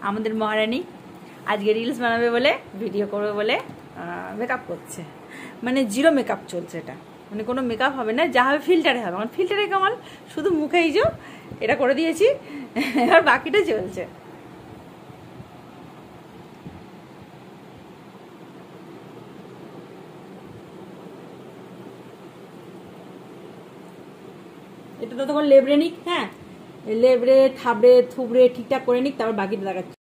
আমাদের মহারানী আজকে রিলস বানাবে বলে, ভিডিও করবে বলে মেকআপ করছে। মানে জিরো মেকআপ চলছে এটা, মানে কোনো মেকআপ হবে না, যা হবে ফিল্টারে হবে। আমার ফিল্টারে কেমন শুধু মুখে এই যে এটা করে দিয়েছি, আর বাকিটা চলছে। এটা তো তখন লেবড়ে নিক, হ্যাঁ লেবড়ে থাবড়ে থুবড়ে ঠিকঠাক করে নিক, তারপর বাকিটা দেখাচ্ছি।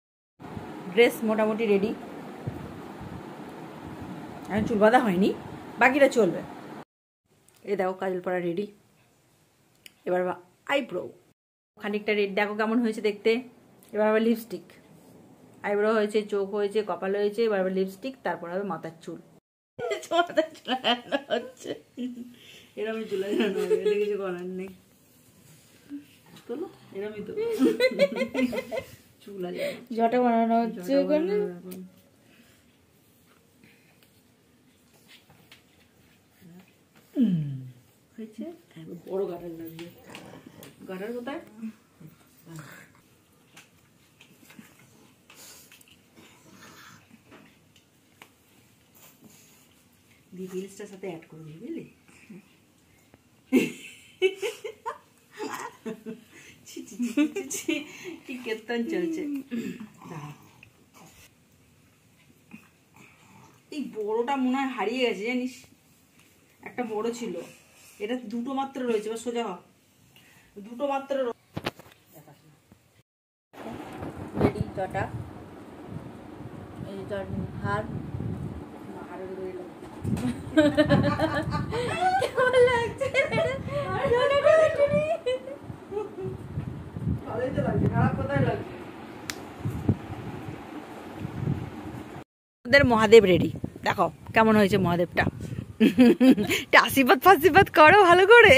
ড্রেস মোটামুটি রেডি, এখন চুল বাঁধা হয়নি, বাকিটা চলবে। এ দেখো কাজল পরা রেডি। এবার আইব্রো খানিকটা রেড, দেখো কেমন হয়েছে দেখতে। এবার আবার লিপস্টিক, আইব্রো হয়েছে, চোখ হয়েছে, কপাল হয়েছে, এবার আবার লিপস্টিক, তারপর হবে মাথার চুল। মাথার চুল হচ্ছে এরকমই চুল, কিছু করার নেই। এরকমই তো চুল জটা বানানো হচ্ছে ওখানে। হয়েছে বড় গাটার লাগবে। গাটার কোথায়? রিলসটার সাথে অ্যাড করবি বুঝলি? কি কেতন চলছে। এই বড়টা মনে হয় হারিয়ে গেছে জানিস, একটা বড় ছিল, এটা দুটো মাত্র রয়েছে। বা সোজা দুটো মাত্র রেডি। জটা এই হার কেমন লাগছে? মহাদেব রেডি, দেখো কেমন হয়েছে মহাদেবটা। আশীর্বাদ ফাশীর্বাদ করো ভালো করে।